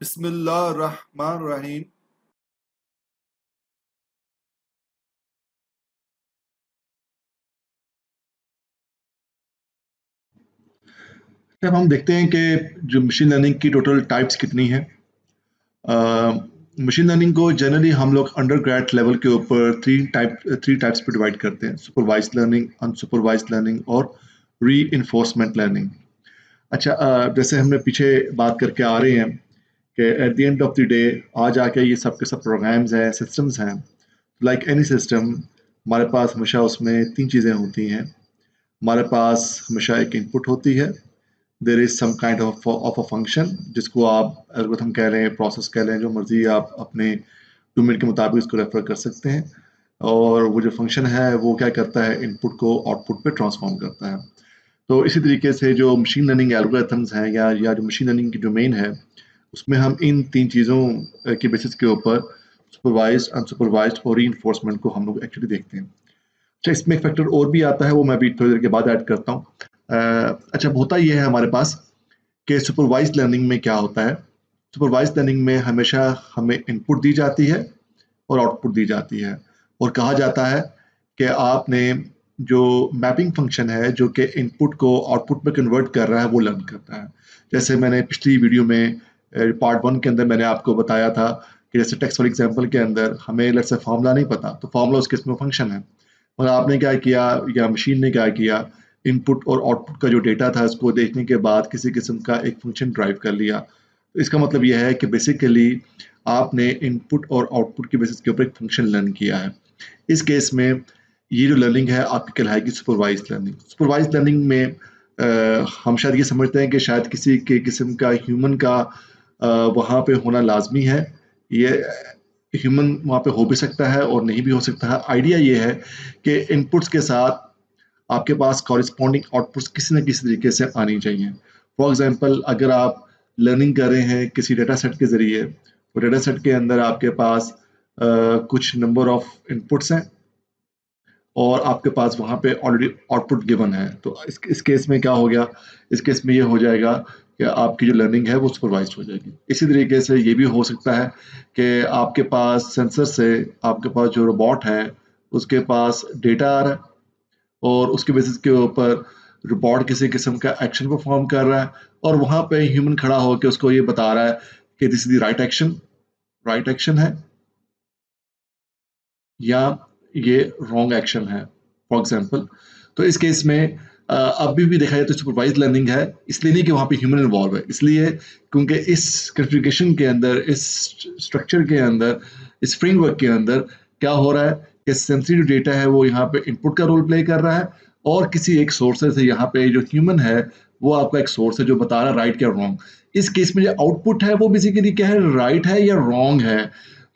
बिस्मिल्लाहिर्रहमानिर्रहीम। जब हम देखते हैं कि जो मशीन लर्निंग की टोटल टाइप्स कितनी हैं, मशीन लर्निंग को जनरली हम लोग अंडर ग्रेड लेवल के ऊपर थ्री टाइप्स पे डिवाइड करते हैं: सुपरवाइज्ड लर्निंग, अनसुपरवाइज्ड लर्निंग और री-इन्फोर्समेंट लर्निंग। अच्छा, जैसे हमने पीछे बात करके आ रहे हैं कि at the end of the day आज आके ये सब के सब प्रोग्राम्स हैं, सिस्टम्स हैं। लाइक एनी सिस्टम, हमारे पास हमेशा उसमें तीन चीज़ें होती हैं। हमारे पास हमेशा एक इनपुट होती है, there is some kind of a function, जिसको आप एल्गोरिथम कह लें, प्रोसेस कह लें, जो मर्जी आप अपने 2 मिनट के मुताबिक इसको रेफर कर सकते हैं। और वो जो फंक्शन है वो क्या करता है, इनपुट को आउटपुट पे ट्रांसफॉर्म करता है। तो इसी तरीके से जो मशीन लर्निंग एल्गोरिथम्स हैं या जो मशीन लर्निंग की डोमेन है, उसमें हम इन तीन चीज़ों के बेसिस के ऊपर सुपरवाइज्ड, अनसुपरवाइज्ड और रीइंफोर्समेंट को हम लोग एक्चुअली देखते हैं। अच्छा, इसमें एक फैक्टर और भी आता है, वो मैं भी थोड़ी देर के बाद ऐड करता हूँ। अच्छा, होता ये है हमारे पास कि सुपरवाइज्ड लर्निंग में क्या होता है। सुपरवाइज्ड लर्निंग में हमेशा हमें इनपुट दी जाती है और आउटपुट दी जाती है, और कहा जाता है कि आपने जो मैपिंग फंक्शन है जो कि इनपुट को आउटपुट में कन्वर्ट कर रहा है वो लर्न करता है। जैसे मैंने पिछली वीडियो में पार्ट 1 के अंदर मैंने आपको बताया था कि जैसे टेक्स्ट वाले एग्जांपल के अंदर हमें लेट्स से फार्मूला नहीं पता, तो फार्मूला उसके इसमें फंक्शन है, और आपने क्या किया या मशीन ने क्या किया, इनपुट और आउटपुट का जो डेटा था उसको देखने के बाद किसी किस्म का एक फंक्शन ड्राइव कर लिया। तो इसका मतलब यह है कि बेसिकली आपने इनपुट और आउटपुट के बेसिस के ऊपर एक फंक्शन लर्न किया है। इस केस में ये जो लर्निंग है आपकी कहलाएगी सुपरवाइज्ड लर्निंग। सुपरवाइज्ड लर्निंग में हम शायद ये समझते हैं कि शायद किसी के किस्म का ह्यूमन का वहाँ पे होना लाजमी है। ये ह्यूमन वहाँ पे हो भी सकता है और नहीं भी हो सकता है। आइडिया ये है कि इनपुट्स के साथ आपके पास कॉरेस्पॉन्डिंग आउटपुट्स किसी न किसी तरीके से आनी चाहिए। फॉर एग्जांपल, अगर आप लर्निंग कर रहे हैं किसी डेटा सेट के ज़रिए, तो डेटा सेट के अंदर आपके पास कुछ नंबर ऑफ इनपुट्स हैं और आपके पास वहाँ पे ऑलरेडी आउटपुट गिवन है। तो इस केस में क्या हो गया, इस केस में ये हो जाएगा कि आपकी जो लर्निंग है वो सुपरवाइज्ड हो जाएगी। इसी तरीके से ये भी हो सकता है कि आपके पास सेंसर से आपके पास जो रोबोट है उसके पास डेटा आ रहा है और उसके बेसिस के ऊपर रोबोट किसी किस्म का एक्शन परफॉर्म कर रहा है, और वहाँ पे ह्यूमन खड़ा होकर उसको ये बता रहा है कि this is the right action है या ये रॉन्ग एक्शन है, फॉर एग्जांपल। तो इस केस में अभी भी देखा जाए तो सुपरवाइज्ड लर्निंग है, इसलिए नहीं कि वहाँ पे ह्यूमन इन्वॉल्व है, इसलिए क्योंकि इस कॉन्फ़िगरेशन के अंदर, इस स्ट्रक्चर के अंदर, इस फ्रेमवर्क के अंदर क्या हो रहा है कि सेंसरी जो डेटा है वो यहाँ पे इनपुट का रोल प्ले कर रहा है, और किसी एक सोर्स से यहाँ पे जो ह्यूमन है वो आपका एक सोर्स है जो बता रहा है राइट या रॉन्ग। इस केस में जो आउटपुट है वो बेसिकली क्या है, राइट है या रॉन्ग है।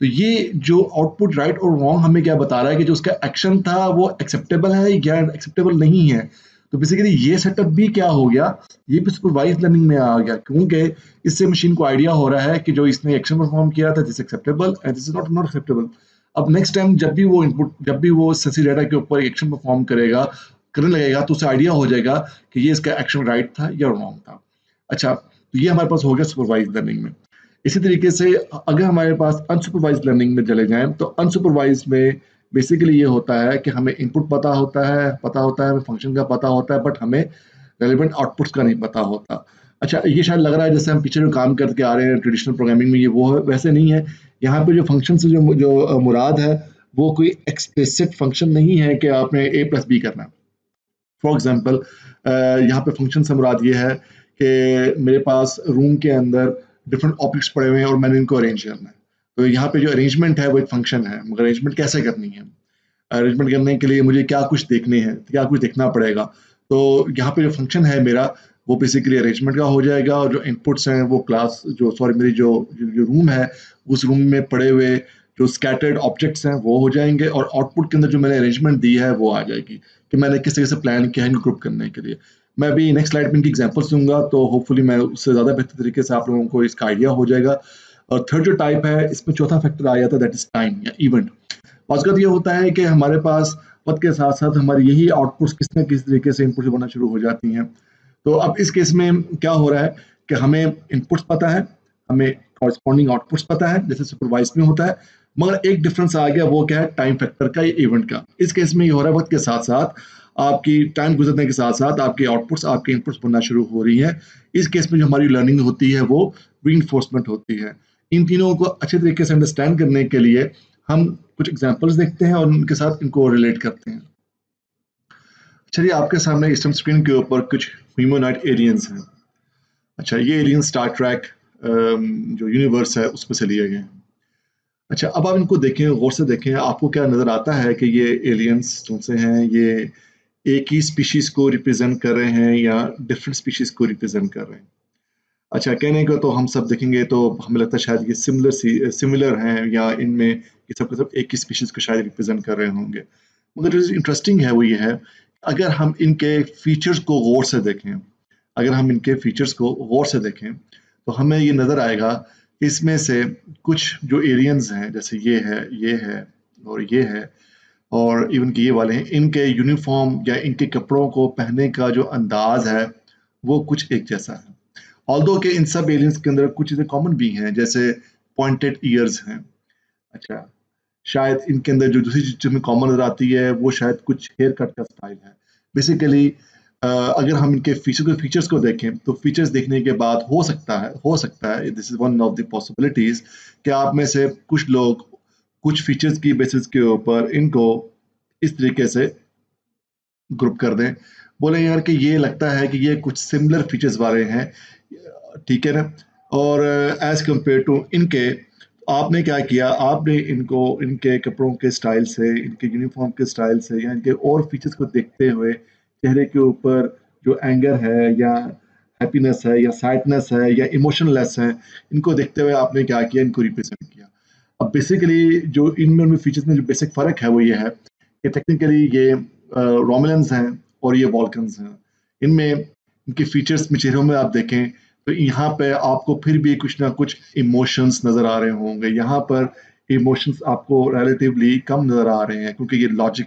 तो ये जो आउटपुट राइट और रॉन्ग हमें क्या बता रहा है कि जो उसका एक्शन था वो एक्सेप्टेबल है या एक्सेप्टेबल नहीं है। तो बेसिकली ये सेटअप भी क्या हो गया, ये भी सुपरवाइज्ड लर्निंग में आ गया, क्योंकि इससे मशीन को आइडिया हो रहा है कि जो इसने एक्शन परफॉर्म किया था this acceptable and this is not acceptable. अब नेक्स्ट टाइम जब भी वो सेंसरी डाटा के ऊपर एक्शन परफॉर्म करने लगेगा तो उसे आइडिया हो जाएगा कि ये इसका एक्शन राइट था या रॉन्ग था। अच्छा, तो ये हमारे पास हो गया सुपरवाइज्ड लर्निंग में। इसी तरीके से अगर हमारे पास अनसुपरवाइज्ड लर्निंग में चले जाएं, तो अनसुपरवाइज्ड में बेसिकली ये होता है कि हमें इनपुट पता होता है, हमें फंक्शन का पता होता है, बट हमें रेलेवेंट आउटपुट्स का नहीं पता होता। अच्छा, ये शायद लग रहा है जैसे हम पीछे जो काम करके आ रहे हैं ट्रेडिशनल प्रोग्रामिंग में, ये वो है, वैसे नहीं है। यहाँ पे जो फंक्शन से जो मुराद है वो कोई एक्सप्लिसिट फंक्शन नहीं है कि आपने ए प्लस बी करना है। फॉर एग्जाम्पल, यहाँ पे फंक्शन से मुराद ये है कि मेरे पास रूम के अंदर डिफरेंट ऑब्जेक्ट्स पड़े हुए हैं और मैंने इनको अरेंज करना है। तो यहाँ पे जो अरेंजमेंट है वो एक फंक्शन है, मगर अरेंजमेंट कैसे करनी है, अरेंजमेंट करने के लिए मुझे क्या कुछ देखना पड़ेगा। तो यहाँ पे जो फंक्शन है मेरा वो बेसिकली अरेंजमेंट का हो जाएगा, और जो इनपुट्स हैं वो मेरी जो रूम है उस रूम में पड़े हुए जो स्कैटर्ड ऑब्जेक्ट्स हैं वो हो जाएंगे, और आउटपुट के अंदर जो मैंने अरेंजमेंट दी है वो आ जाएगी कि मैंने किस तरह से प्लान किया है इनको ग्रुप करने के लिए। मैं अभी नेक्स्ट स्लाइड में इनकी एग्जांपल्स दूंगा, तो होपफुली मैं उससे ज़्यादा बेहतर तरीके से आप लोगों को इसका आइडिया हो जाएगा। और थर्ड जो टाइप है, इसमें चौथा फैक्टर आ जाता है, दैट इज टाइम या इवेंट। औसत ये होता है कि हमारे पास वक्त के साथ साथ हमारी यही आउटपुट्स किस न किस तरीके से इनपुट बनना शुरू हो जाती हैं। तो अब इस केस में क्या हो रहा है कि हमें इनपुट्स पता है, हमें कॉरस्पॉन्डिंग आउटपुट्स पता है जैसे सुपरवाइज में होता है, मगर एक डिफरेंस आ गया, वो क्या है, टाइम फैक्टर का या इवेंट का। इस केस में ये हो रहा है वक्त के साथ साथ, आपकी टाइम गुजरने के साथ साथ आपके आउटपुट्स, आपके इनपुट्स बनना शुरू हो रही हैं। इस केस में जो हमारी लर्निंग होती है वो रीइंफोर्समेंट होती है। इन तीनों को अच्छे तरीके से अंडरस्टैंड करने के लिए हम कुछ एग्जांपल्स देखते हैं और उनके साथ इनको रिलेट करते हैं। चलिए, आपके सामने इस टाइम स्क्रीन के ऊपर कुछ ह्यूमनॉइड एलियंस हैं। अच्छा, ये एलियन स्टार ट्रैक जो यूनिवर्स है उसमें से लिए गए हैं। अच्छा, अब आप इनको देखें, गौर से देखें, आपको क्या नज़र आता है कि ये एलियंस कौन से हैं? ये एक ही स्पीशीज़ को रिप्रेजेंट कर रहे हैं या डिफरेंट स्पीशीज़ को रिप्रेजेंट कर रहे हैं? अच्छा, कहने को तो हम सब देखेंगे तो हमें लगता है शायद ये सिमिलर हैं, या इनमें ये सब के सब एक ही स्पीशीज़ को शायद रिप्रेजेंट कर रहे होंगे। मगर जो इंटरेस्टिंग है वो ये है, अगर हम इनके फीचर्स को गौर से देखें, अगर हम इनके फीचर्स को गौर से देखें, तो हमें ये नज़र आएगा कि इसमें से कुछ जो एलियंस हैं, जैसे ये है और ये है, और इवन कि ये वाले हैं, इनके यूनिफ़ॉर्म या इनके कपड़ों को पहनने का जो अंदाज़ है, वो कुछ एक जैसा है। ऑल्दो कि इन सब एलियंस के अंदर कुछ चीज़ें कॉमन भी हैं, जैसे पॉइंटेड ईयर्स हैं। अच्छा, शायद इनके अंदर जो दूसरी चीज़ में कॉमन नज़र आती है, वो शायद कुछ हेयर कट का स्टाइल है। बेसिकली अगर हम इनके फीचर्स को देखें, तो फीचर्स देखने के बाद हो सकता है, this is one of the possibilities, कि आप में से कुछ लोग कुछ फीचर्स की बेसिस के ऊपर इनको इस तरीके से ग्रुप कर दें, बोले यार कि ये लगता है कि ये कुछ सिमिलर फीचर्स वाले हैं, ठीक है ना? और एज़ कंपेयर टू इनके, आपने क्या किया, आपने इनको इनके कपड़ों के स्टाइल से, इनके यूनिफ़ॉर्म के स्टाइल से, या इनके और फीचर्स को देखते हुए चेहरे के ऊपर जो एंगर है या हैप्पीनेस है या सैडनेस है या इमोशनलेस है, इनको देखते हुए आपने क्या किया, इनको रिप्रेज़ेंट किया। अब बेसिकली जो इनमें फीचर्स में जो बेसिक फ़र्क है वो ये है कि टेक्निकली ये रोमुलेंस हैं और ये वोल्कन्स हैं। इनमें इनके फीचर्स में, चेहरों में आप देखें तो यहाँ पे आपको फिर भी कुछ ना कुछ इमोशंस नज़र आ रहे होंगे। यहाँ पर इमोशंस आपको रिलेटिवली कम नज़र आ रहे हैं, क्योंकि ये लॉजिक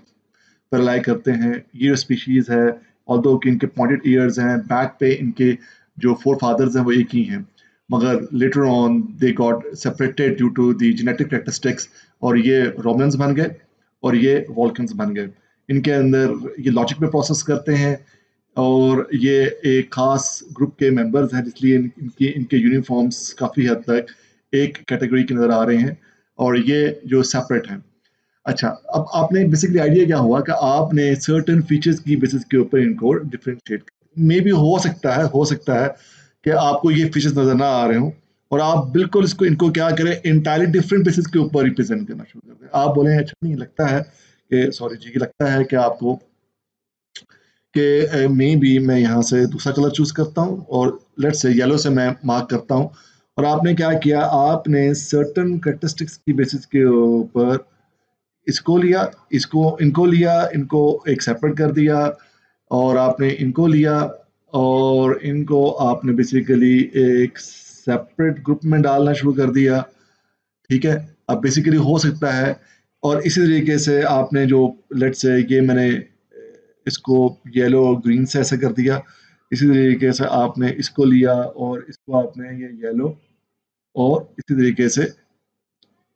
पर रिलाई करते हैं। ये स्पीशीज़ है, ऑल्दो कि इनके पॉइंटेड ईयर्स हैं, बैक पे इनके जो फोर फादर्स हैं वो एक ही हैं, मगर later on they got separated due to the genetic characteristics, और ये रोमुलेंस बन गए और ये वोल्कन्स बन गए। इनके अंदर ये लॉजिक में प्रोसेस करते हैं, और ये एक खास ग्रुप के मेंबर्स हैं, इसलिए इनके इनके यूनिफॉर्म्स काफ़ी हद तक एक कैटेगरी के नज़र आ रहे हैं, और ये जो सेपरेट हैं। अच्छा, अब आपने बेसिकली आइडिया क्या हुआ कि आपने सर्टेन फीचर्स की बेसिस के ऊपर इनको डिफरेंशिएट, मे बी हो सकता है कि आपको ये फीचर्स नज़र ना आ रहे हों, और आप बिल्कुल इसको इनको क्या करें, एंटायरली डिफरेंट बेसिस के ऊपर रिप्रेजेंट करना शुरू कर दें। आप बोलें अच्छा नहीं लगता है कि सॉरी जी, लगता है कि आपको कि मे बी मैं यहाँ से दूसरा कलर चूज़ करता हूँ, और लेट्स से येलो से मैं मार्क करता हूँ, और आपने क्या किया, आपने सर्टेन कैरेक्टरिस्टिक्स की बेसिस के ऊपर इसको लिया, इनको लिया, इनको एक सेपरेट कर दिया, और आपने इनको लिया और इनको आपने बेसिकली एक सेपरेट ग्रुप में डालना शुरू कर दिया, ठीक है? अब बेसिकली हो सकता है, और इसी तरीके से आपने जो, लेट्स से ये मैंने इसको येलो ग्रीन से ऐसे कर दिया, इसी तरीके से आपने इसको लिया और इसको आपने ये येलो और इसी तरीके से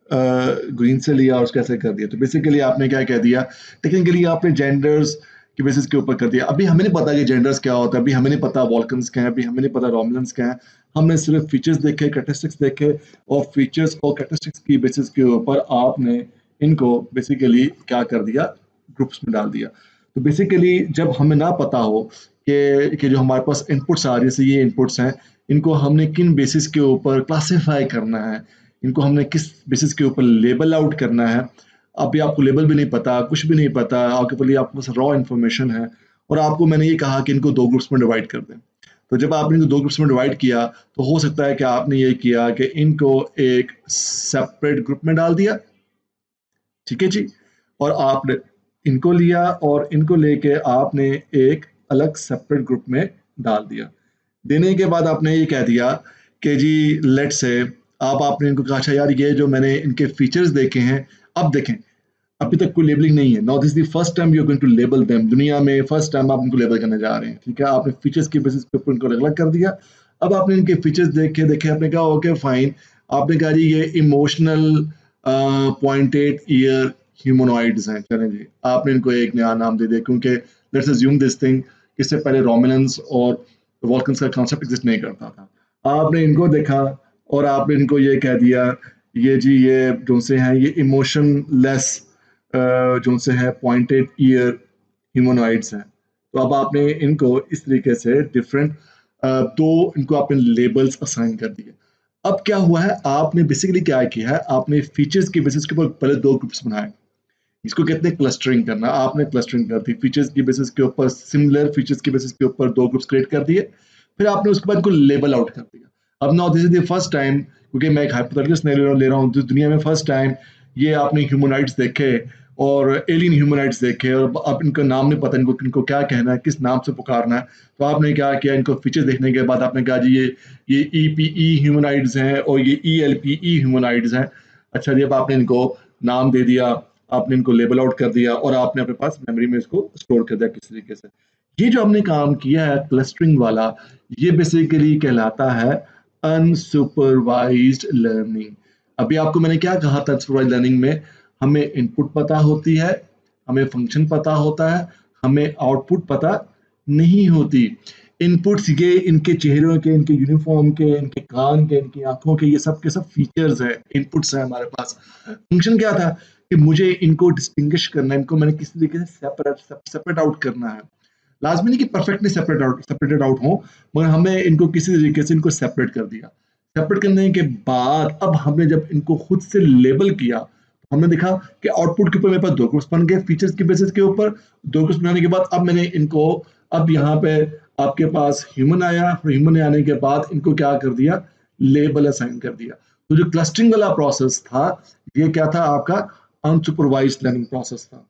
ग्रीन से लिया और उसको ऐसे कर दिया। तो बेसिकली आपने क्या कह दिया, टेक्निकली आपने जेंडर्स के बेसिस के ऊपर कर दिया। अभी हमें नहीं पता कि जेंडर्स क्या होता है, अभी हमें नहीं पता वोल्कन्स क्या है, अभी हमें नहीं पता रोमुलेंस क्या है। हमने सिर्फ फीचर्स देखे, कैरेक्टरिस्टिक्स देखे, और फीचर्स और कैरेक्टरिस्टिक्स की बेसिस के ऊपर आपने इनको बेसिकली क्या कर दिया, ग्रुप्स में डाल दिया। तो बेसिकली जब हमें ना पता हो कि जो हमारे पास इनपुट्स आ रही है, जैसे ये इनपुट्स हैं, इनको हमने किन बेसिस के ऊपर क्लासिफाई करना है, इनको हमने किस बेसिस के ऊपर लेबल आउट करना है, अभी आपको लेबल भी नहीं पता, कुछ भी नहीं पता, आपके पास रॉ इन्फॉर्मेशन है, और आपको मैंने ये कहा कि इनको 2 ग्रुप्स में डिवाइड कर दें। तो जब आपने इनको 2 ग्रुप्स में डिवाइड किया, तो हो सकता है कि आपने ये किया कि इनको एक सेपरेट ग्रुप में डाल दिया, ठीक है जी? और आपने इनको लिया और इनको लेके आपने एक अलग सेपरेट ग्रुप में डाल दिया। देने के बाद आपने ये कह दिया कि जी लेट्स से, आपने इनको कहा अच्छा यार, ये जो मैंने इनके फीचर्स देखे हैं, अब देखें, अभी तक कोई लेबलिंग नहीं है। Now this is the first time you are going to label them, दुनिया में फर्स्ट टाइम आप इनको लेबल करने जा रहे हैं, ठीक है? आपने फीचर्स के बेसिस पे इनको अलग कर दिया। अब आपने इनके फीचर्स देखे, आपने कहा ओके फाइन, आपने कहा जी ये इमोशनल पॉइंटेड ईयर ह्यूमनॉइड्स हैं, चलें जी, आपने इनको एक नया नाम दे दिया क्योंकि लेट्स अज्यूम दिस थिंग, इससे पहले रोमुलेंस और वॉल्कन्स का कॉन्सेप्ट एग्जिस्ट नहीं करता था। आपने इनको देखा और आपने इनको ये कह दिया, ये जी ये जो से हैं ये इमोशनलेस जो से है पॉइंटेड ईयर ह्यूमनॉइड्स हैं। तो अब आपने इनको इस तरीके से डिफरेंट दो इनको आपने लेबल्स असाइन कर दिए। अब क्या हुआ है, आपने बेसिकली क्या किया है, आपने फीचर्स के बेसिस के ऊपर पहले दो ग्रुप्स बनाए, इसको कहते हैं क्लस्टरिंग करना। आपने क्लस्टरिंग कर दी, फीचर्स की बेसिस के ऊपर, सिमिलर फीचर्स की बेसिस के ऊपर दो ग्रुप्स क्रिएट कर दिए, फिर आपने उसके बाद इनको लेबल आउट कर दिया। अब now this is the first time, क्योंकि मैं एक हाइपोथेटिकल सिनेरियो ले रहा हूँ, दुनिया में फर्स्ट टाइम ये आपने ह्यूमनॉइड्स देखे और एलियन ह्यूमनॉइड्स देखे और अब इनका नाम नहीं पता, इनको क्या कहना है, किस नाम से पुकारना है। तो आपने क्या किया, इनको फीचर्स देखने के बाद आपने कहा जी ये EPE ह्यूमनॉइड्स हैं और ये ELPE ह्यूमनॉइड्स हैं। अच्छा जी, अब आपने इनको नाम दे दिया, आपने इनको लेबल आउट कर दिया और आपने अपने पास मेमोरी में इसको स्टोर कर दिया किस तरीके से। ये जो हमने काम किया है क्लस्टरिंग वाला, ये बेसिकली कहलाता है अनसुपरवाइज्ड लर्निंग। अभी आपको मैंने क्या कहा था, अनसुपरवाइज्ड लर्निंग में हमें इनपुट पता होती है, हमें फंक्शन पता होता है, हमें आउटपुट पता नहीं होती। इनपुट्स ये इनके चेहरों के, इनके यूनिफॉर्म के, इनके कान के, इनकी आंखों के, ये सब के सब फीचर्स हैं, इनपुट्स हैं हमारे पास। फंक्शन क्या था कि मुझे इनको डिस्टिंग्विश करना है, इनको मैंने किसी तरीके से सेपरेट आउट करना है। लाजमी नहीं कि परफेक्टली सेपरेटेड आउट हो, मगर हमें इनको किसी तरीके से इनको सेपरेट कर दिया। सेपरेट करने के बाद अब हमने जब इनको खुद से लेबल किया, तो हमने देखा कि आउटपुट के ऊपर मेरे पास दो ग्रुप्स बन गए, फीचर्स की बेसिस के ऊपर दो ग्रुप्स बनाने के बाद अब मैंने इनको, अब यहाँ पे आपके पास ह्यूमन आया और ह्यूमन आने के बाद इनको क्या कर दिया, लेबल असाइन कर दिया। तो जो क्लस्टरिंग वाला प्रोसेस था, ये क्या था, आपका अनसुपरवाइज्ड लर्निंग प्रोसेस था।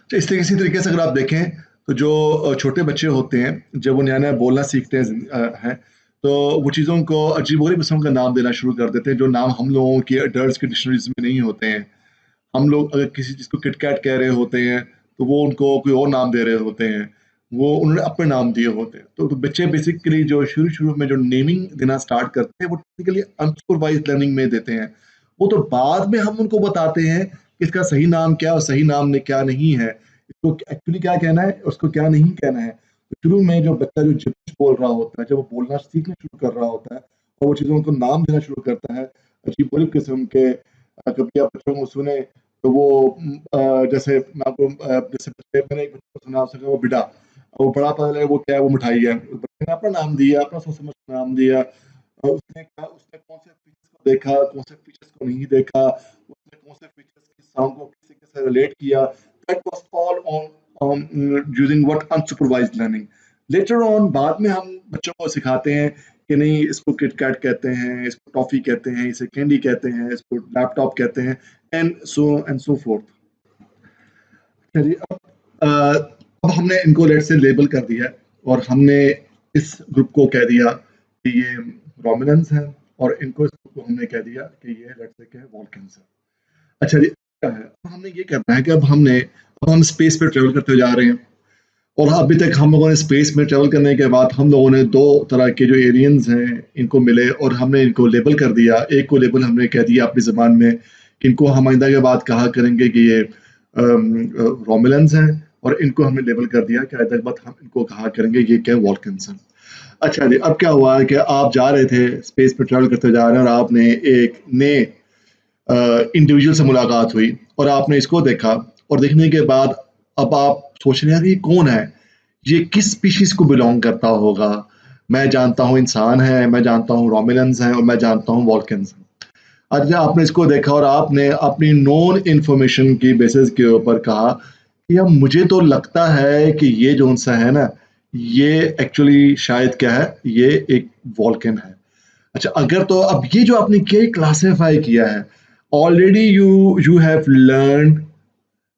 तो इसी तरीके से अगर आप देखें तो जो छोटे बच्चे होते हैं, जब वो नया नया बोलना सीखते हैं तो वो चीज़ों को अजीब-गरीब किस्म का नाम देना शुरू कर देते हैं, जो नाम हम लोगों की एडल्ट्स की डिक्शनरीज में नहीं होते हैं। हम लोग अगर किसी चीज़ को किटकैट कह रहे होते हैं, तो वो उनको कोई और नाम दे रहे होते हैं, वो उन्होंने अपने नाम दिए होते हैं। तो बच्चे बेसिकली जो शुरू-शुरू में जो नेमिंग देना स्टार्ट करते हैं, वो टिपिकली अनसुपरवाइज्ड लर्निंग में देते हैं। वो तो बाद में हम उनको बताते हैं कि इसका सही नाम क्या है और सही नाम ने क्या नहीं है, इसको एक्चुअली क्या कहना है, उसको क्या नहीं कहना है। तो शुरू में जो बच्चा जो जिब्बिश बोल रहा होता है, जब वो बोलना सीखना शुरू कर रहा होता है और वो चीज़ों को नाम देना शुरू करता है, अजीब-गरीब किस्म के, कभी आप बच्चों को सुने तो वो जैसे मैं आपको जैसे मैंने एक बच्चे को सुना, उसने कहा वो बिडा, वो बड़ा पता लगा वो क्या है, वो मिठाई है। बच्चे ने अपना नाम दिया, अपना सोच समझ के नाम दिया। उसने कहा, उसने कौन से फीचर्स को देखा, कौन से फीचर्स को नहीं देखा, उसने कौन से फीचर्स के साउंड को किसी के साथ रिलेट किया। That was all on using what unsupervised learning. Later on बाद में हम बच्चों को सिखाते हैं कि नहीं, इसको किटकैट कहते हैं, इसको टॉफी कहते हैं, इसे कैंडी कहते हैं, इसको लैपटॉप कहते हैं, एंड सो फोर्थ। चलिए अब हमने इनको लेट से लेबल कर दिया और हमने इस ग्रुप को कह दिया कि ये रोमुलेंस है और इनको इस ग्रुप को हमने कह दिया कि ये लेट से क्या है, वॉल्कन्स है। अच्छा जी, क्या है, अब हमने ये करना है कि अब हम स्पेस पे ट्रेवल करते जा रहे हैं और अभी तक हम लोगों ने स्पेस में ट्रेवल करने के बाद हम लोगों ने दो तरह के जो एलियंस हैं इनको मिले और हमने इनको लेबल कर दिया। एक को लेबल हमने कह दिया अपनी ज़बान में, इनको हम आइंदा के बाद कहा करेंगे कि ये रोमुलेंस हैं, और इनको हमने लेबल कर दिया कि आइंदा के बाद हम इनको कहा करेंगे ये क्या, वॉल्कन्स हैं। अच्छा जी, अब क्या हुआ कि आप जा रहे थे, स्पेस पे ट्रेवल करते जा रहे हैं और आपने एक नए इंडिविजुअल से मुलाकात हुई और आपने इसको देखा और देखने के बाद अब आप सोच रहे हैं कि ये कौन है, ये किस स्पीशीज को बिलोंग करता होगा। मैं जानता हूँ इंसान है, मैं जानता हूँ रोमुलेंस हैं और मैं जानता हूँ वॉल्कन्स हैं। अच्छा, आपने इसको देखा और आपने अपनी नॉन इन्फॉर्मेशन की बेसिस के ऊपर कहा कि अब मुझे तो लगता है कि ये जो सा है ना, ये एक्चुअली शायद क्या है, ये एक वॉल्कन है। अच्छा, अगर तो अब ये जो आपने किया, क्लासिफाई किया है, already you have learn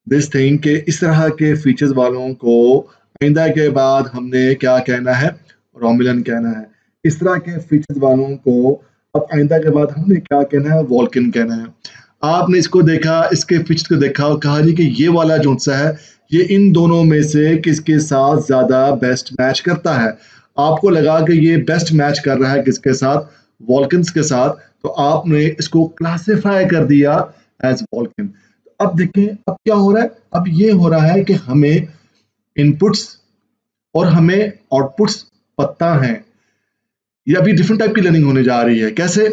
this thing कि इस तरह के फीचर्स वालों को आइंदा के बाद हमने क्या कहना है, रोमुलन कहना है। इस तरह के फीचर्स वालों को अब आइंदा के बाद हमने क्या कहना है, वॉल्कन कहना है। आपने इसको देखा, इसके फीचर्स को देखा और कहा जी कि ये वाला जो सा है, ये इन दोनों में से किसके साथ ज़्यादा बेस्ट मैच करता है। आपको लगा कि ये बेस्ट मैच कर रहा है किसके साथ, वॉल्कन्स के साथ, तो आपने इसको क्लासिफाई कर दिया एज वॉल्कन। अब देखें अब क्या हो रहा है, अब ये हो रहा है कि हमें इनपुट्स और हमें आउटपुट्स पता है। ये अभी डिफरेंट टाइप की लर्निंग होने जा रही है। कैसे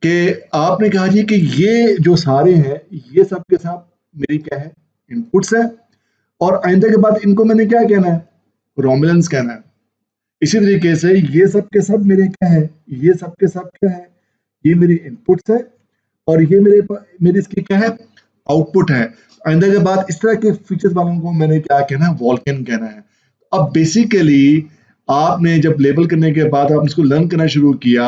कि आपने कहा जी कि ये जो सारे हैं ये सब के सब मेरी क्या है, इनपुट्स है, और आइंदा के बाद इनको मैंने क्या कहना है, रोमुलेंस कहना है। इसी तरीके से ये सब के सब मेरे क्या है, ये सब के सब क्या है, ये मेरी इनपुट्स है, और ये मेरी इसकी क्या है, आउटपुट है। आइंदा के बाद इस तरह के फीचर्स वालों को मैंने क्या कहना है, वॉल्कन कहना है। अब बेसिकली आपने जब लेबल करने के बाद आपने इसको लर्न करना शुरू किया,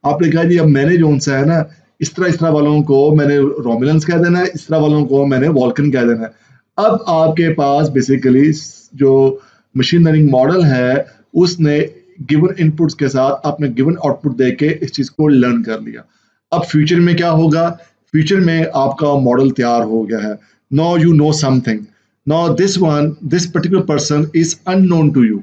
आपने कहा जी अब मैंने जो सा है ना, इस तरह वालों को मैंने रोमुलेंस कह देना है, इस तरह वालों को मैंने वॉल्कन कह देना है। अब आपके पास बेसिकली जो मशीन लर्निंग मॉडल है उसने गिवन इनपुट्स के साथ आपने गिवन आउटपुट देके इस चीज को लर्न कर लिया। अब फ्यूचर में क्या होगा, फ्यूचर में आपका मॉडल तैयार हो गया है। Now you know something, now this particular person is unknown to you.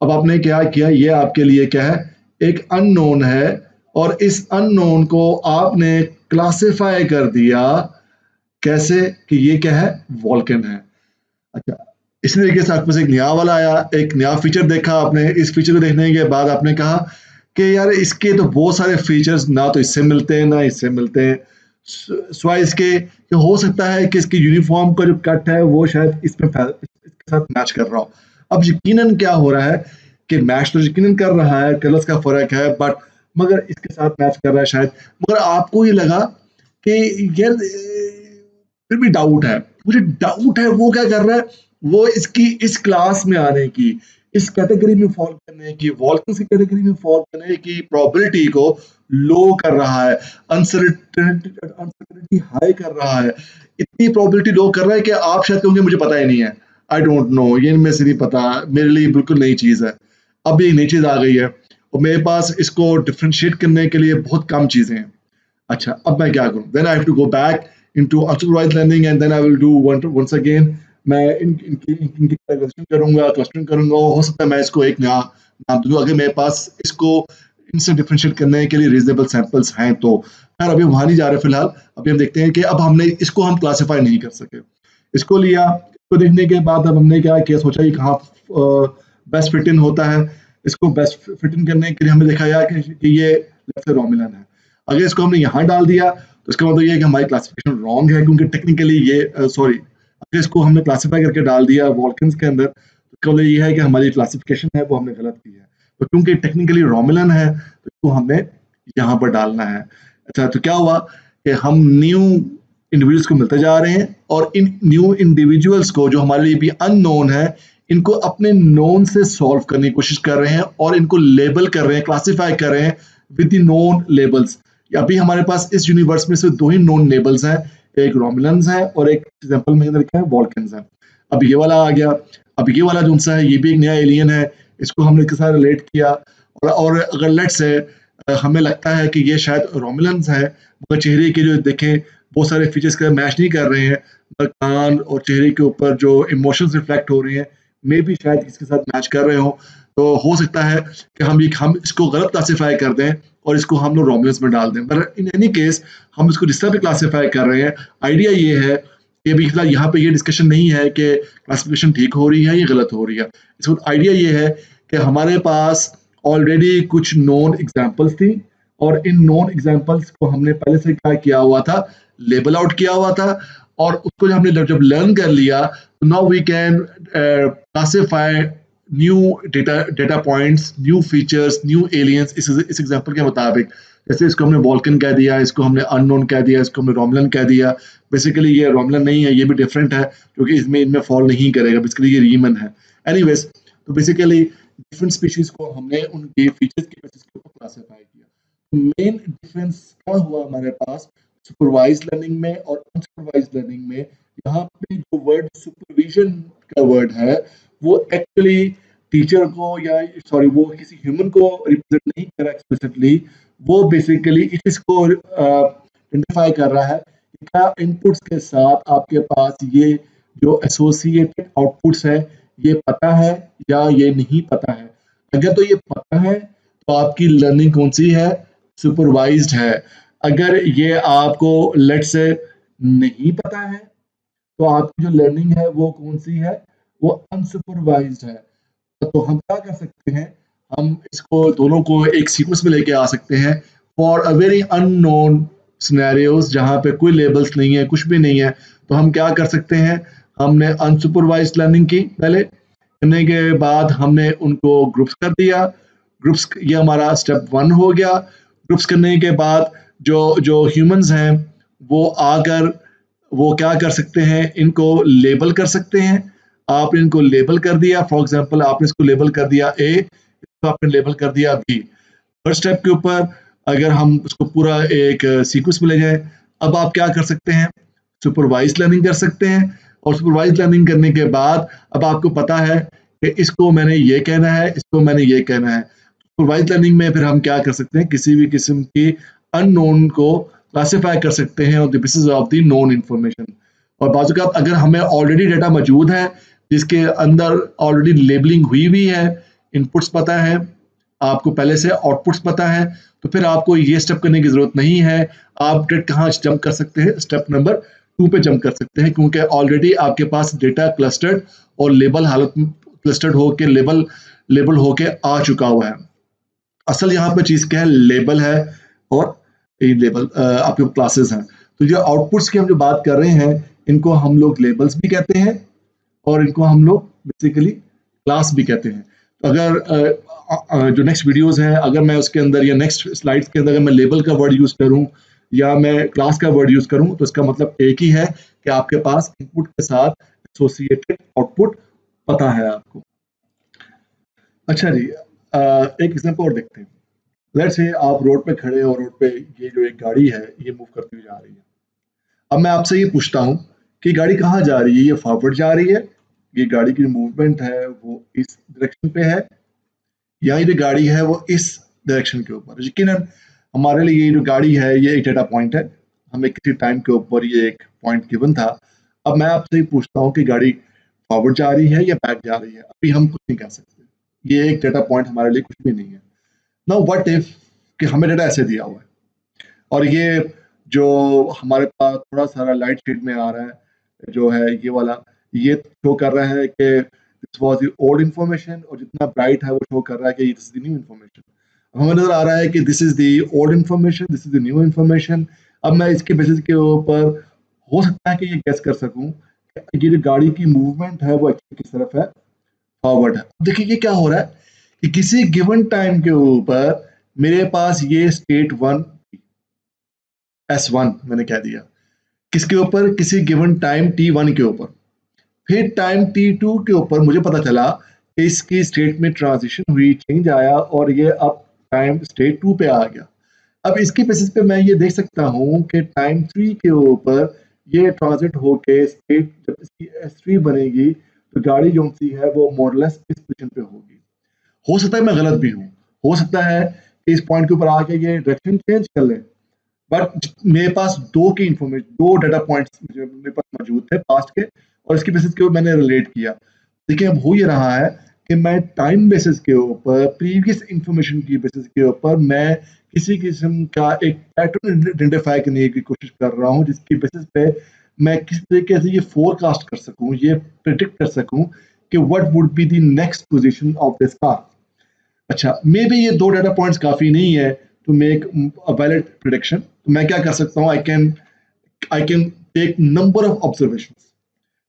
अब आपने क्या किया, ये आपके लिए क्या है, एक अननोन है, और इस अननोन को आपने क्लासिफाई कर दिया कैसे कि ये क्या है, वॉल्कन है। अच्छा, इसी तरीके से आपके पास एक नया वाला आया, एक नया फीचर देखा आपने। इस फीचर को देखने के बाद आपने कहा कि यार इसके तो बहुत सारे फीचर्स ना तो इससे मिलते हैं ना इससे मिलते हैं, स्वाय इसके कि हो सकता है कि इसकी यूनिफॉर्म का जो कट है वो शायद इसके साथ मैच कर रहा हो। अब यकीनन क्या हो रहा है कि मैच तो यकीनन कर रहा है, कलर्स का फर्क है, बट मगर इसके साथ मैच कर रहा है शायद, मगर आपको ये लगा कि यार फिर भी डाउट है, मुझे डाउट है वो क्या कर रहा है, वो इसकी इस क्लास में आने की, इस कैटेगरी में फॉल करने की, वॉल्कन्स की कैटेगरी में फॉल करने की प्रोबेबिलिटी को लो कर रहा है, अनसर्टेनिटी हाई कर रहा है। इतनी प्रोबेबिलिटी लो कर रहा है कि आप शायद कहोगे मुझे पता ही नहीं है, आई डोंट नो, ये इनमें से नहीं पता, मेरे लिए बिल्कुल नई चीज है। अब ये नई चीज आ गई है और मेरे पास इसको डिफरेंशिएट करने के लिए बहुत कम चीजें हैं। अच्छा, अब मैं क्या करूं, then I have to go back into unsupervised learning and then I will do once again मैं इनकी कैटेगराइजेशन करूंगा, क्लस्टरिंग करूंगा, हो सकता है मैं इसको एक नया नाम दूं अगर मेरे पास इसको इनसे डिफरेंशिएट करने के लिए रीजनेबल सैंपल्स हैं तो। यार अभी वहां नहीं जा रहे फिलहाल, अभी हम देखते हैं कि अब हमने इसको हम क्लासिफाई नहीं कर सके। इसको लिया, इसको देखने के बाद अब हमने क्या किया, सोचा कि कहाँ बेस्ट फिट इन होता है। इसको बेस्ट फिट इन करने के लिए हमने देखा यार कि ये रोमुलन है। अगर इसको हमने यहाँ डाल दिया तो इसका मतलब ये है कि हमारी क्लासिफिकेशन रॉन्ग है, क्योंकि टेक्निकली ये सॉरी अगर इसको हमने क्लासिफाई करके डाल दिया वॉल्कन्स के अंदर, तो इसका मतलब ये है कि हमारी क्लासिफिकेशन है वो हमने गलत की है। तो क्योंकि टेक्निकली रोमुलन है तो इसको हमने यहाँ पर डालना है। अच्छा, तो क्या हुआ कि हम न्यू इंडिविजुअल्स को मिलते जा रहे हैं, और इन न्यू इंडिविजुअल्स को जो हमारे लिए भी अननोन है, इनको अपने नोन से सॉल्व करने की कोशिश कर रहे हैं और इनको लेबल कर रहे हैं, क्लासिफाई कर रहे हैं विद द नोन लेबल्स। अभी हमारे पास इस यूनिवर्स में से दो ही नोन लेबल्स हैं, एक रोमुलेंस है और एक एग्जांपल में लिखा है वॉल्कन्स है। अब ये वाला आ गया, अब ये वाला जो सा है ये भी एक नया एलियन है, इसको हमने इसके साथ रिलेट किया, और अगर लेट्स से हमें लगता है कि ये शायद रोमुलेंस है, मगर चेहरे के जो देखें बहुत सारे फीचर्स का मैच नहीं कर रहे हैं, मगर कान और चेहरे के ऊपर जो इमोशंस रिफ्लेक्ट हो रहे हैं मे भी शायद इसके साथ मैच कर रहे हो। तो हो सकता है कि हम इसको गलत क्लासिफाई कर दें और इसको हम लोग रोमुलेंस में डाल दें, पर इन एनी केस हम इसको जिस तरह भी क्लासिफाई कर रहे हैं, आइडिया ये है कि अभी फिलहाल यहाँ पे ये डिस्कशन नहीं है कि क्लासिफिकेशन ठीक हो रही है या गलत हो रही है। इसको आइडिया ये है कि हमारे पास ऑलरेडी कुछ नोन एग्जाम्पल्स थी, और इन नोन एग्जाम्पल्स को हमने पहले से क्या किया हुआ था, लेबल आउट किया हुआ था, और उसको हमने जब लर्न कर लिया तो now we can classify new data points, new features, new aliens इस एग्जांपल के मुताबिक। जैसे इसको हमने वॉल्कन कह दिया, इसको हमने अननोन कह दिया, इसको हमने रोमुलन कह दिया। बेसिकली ये रोमुलन नहीं है, ये भी डिफरेंट है क्योंकि इनमें फॉल नहीं करेगा, बेसिकली ये रीमन है। एनीवेज, तो बेसिकली डिफरेंट स्पीशीज को हमने उनके फीचर्स के बेसिस के ऊपर क्लासिफाई किया। तो मेन डिफरेंस क्या हुआ हमारे पास सुपरवाइज्ड लर्निंग में और अनसुपरवाइज्ड लर्निंग में? यहाँ पे जो वर्ड सुपरविजन का वर्ड है वो एक्चुअली टीचर को या सॉरी वो किसी ह्यूमन को रिप्रेजेंट नहीं कर रहा एक्सप्लिसिटली, वो बेसिकली इसको आइडेंटिफाई कर रहा है कि क्या इनपुट्स के साथ आपके पास ये जो एसोसिएटेड आउटपुट्स है ये पता है या ये नहीं पता है। अगर तो ये पता है तो आपकी लर्निंग कौन सी है, सुपरवाइज्ड है। अगर ये आपको लेट्स से नहीं पता है तो आपकी जो लर्निंग है वो कौन सी है, वो अनसुपरवाइज्ड है। तो हम क्या कर सकते हैं, हम इसको दोनों को एक सीक्वेंस में लेके आ सकते हैं for a very unknown scenarios जहाँ पे कोई लेबल्स नहीं है, कुछ भी नहीं है। तो हम क्या कर सकते हैं, हमने अनसुपरवाइज्ड लर्निंग की, पहले करने के बाद हमने उनको ग्रुप्स कर दिया। ग्रुप्स ये हमारा स्टेप 1 हो गया। ग्रुप्स करने के बाद जो जो ह्यूमंस हैं वो आकर वो क्या कर सकते हैं, इनको लेबल कर सकते हैं। आपने इनको लेबल कर दिया, फॉर एग्जांपल आपने इसको लेबल कर दिया ए, इसको आपने लेबल कर दिया बी। फर्स्ट स्टेप के ऊपर अगर हम उसको पूरा एक सीक्वेंस में ले जाएं, अब आप क्या कर सकते हैं, सुपरवाइज लर्निंग कर सकते हैं। और सुपरवाइज लर्निंग करने के बाद अब आपको पता है कि इसको मैंने ये कहना है, इसको मैंने ये कहना है। सुपरवाइज लर्निंग में फिर हम क्या कर सकते हैं, किसी भी किस्म की अननोन को क्लासिफाई कर सकते हैं on the basis of the known information. और बाजू का अगर हमें ऑलरेडी डेटा मौजूद है जिसके अंदर ऑलरेडी लेबलिंग हुई हुई है, इनपुट्स पता है, आपको पहले से आउटपुट्स पता है, तो फिर आपको ये स्टेप करने की जरूरत नहीं है। आप डायरेक्ट कहाँ जंप कर सकते हैं, स्टेप नंबर 2 पे जंप कर सकते हैं, क्योंकि ऑलरेडी आपके पास डेटा क्लस्टर्ड और लेबल हालत में क्लस्टर्ड होके लेबल होके आ चुका हुआ है। असल यहाँ पे चीज क्या है, लेबल है और लेबल आपके क्लासेस हैं। तो जो आउटपुट्स की हम जो बात कर रहे हैं, इनको हम लोग लेबल्स भी कहते हैं और इनको हम लोग बेसिकली क्लास भी कहते हैं। तो अगर जो नेक्स्ट वीडियोस हैं, अगर मैं उसके अंदर या नेक्स्ट स्लाइड्स के अंदर अगर मैं लेबल का वर्ड यूज करूं या मैं क्लास का वर्ड यूज करूं, तो इसका मतलब एक ही है कि आपके पास इनपुट के साथ एसोसिएटेड आउटपुट पता है आपको। अच्छा जी, एक एग्जांपल और देखते हैं। लेट्स से आप रोड पे खड़े हो, रोड पे ये जो एक गाड़ी है ये मूव करती हुई जा रही है। अब मैं आपसे ये पूछता हूँ कि गाड़ी कहाँ जा रही है, ये फॉरवर्ड जा रही है, ये गाड़ी की मूवमेंट है वो इस डायरेक्शन पे है, या ये जो गाड़ी है वो इस डायरेक्शन के ऊपर। यकीनन हमारे लिए ये जो गाड़ी है ये एक डेटा पॉइंट है, हमें किसी टाइम के ऊपर ये एक पॉइंट गिवन था। अब मैं आपसे ये पूछता हूँ कि गाड़ी फॉरवर्ड जा रही है या बैक जा रही है, अभी हम कुछ नहीं कह सकते, ये एक डेटा पॉइंट हमारे लिए कुछ भी नहीं है। नाउ व्हाट इफ कि हमें डेटा ऐसे दिया हुआ है और ये जो हमारे पास थोड़ा सारा लाइट शेड में आ रहा है जो है ये वाला, ये शो कर रहा है कि this was the old information, और जितना ब्राइट है वो शो कर रहा है कि this is the new information. हमें नजर आ रहा है कि this is the old information, this is the new information. अब मैं इसके बेसिस के ऊपर हो सकता है कि ये गेस कर सकूं कि ये जो गाड़ी की मूवमेंट है वो एक्चुअली किस तरफ है, फॉरवर्ड है। अब देखिए ये क्या हो रहा है कि किसी गिवन टाइम के ऊपर मेरे पास ये स्टेट 1 S1 मैंने कह दिया, किसके ऊपर, किसी गिवन टाइम T1 के ऊपर। फिर टाइम T2 के ऊपर मुझे पता चला कि इसकी स्टेट में ट्रांजिशन हुई, चेंज आया और ये अब टाइम स्टेट 2 पे आ गया। अब इसकी बेसिस पे मैं ये देख सकता हूँ कि टाइम 3 के ऊपर ये ट्रांजिट होके स्टेट जब इसकी S3 बनेगी तो गाड़ी जो सी है वो मोरलेस इस पोजीशन पे होगी। हो सकता है मैं गलत भी हूँ, हो सकता है कि इस पॉइंट के ऊपर आके ये डायरेक्शन चेंज कर ले, बट मेरे पास दो डेटा पॉइंट्स मेरे पास मौजूद थे पास्ट के, और इसके बेसिस के ऊपर मैंने रिलेट किया। देखिए अब हो ये रहा है कि मैं टाइम बेसिस के ऊपर, प्रीवियस इंफॉर्मेशन की बेसिस के ऊपर मैं किसी किस्म का एक पैटर्न आइडेंटिफाई करने की कोशिश कर रहा हूँ, जिसकी बेसिस पे मैं किस तरीके से ये फोरकास्ट कर सकूं, ये प्रिडिक्ट कर सकूं कि what would be the next position of this car. अच्छा, मे बी ये दो डेटा पॉइंट्स काफी नहीं है to make a valid prediction. तो मैं क्या कर सकता हूँ, I can take number of observations.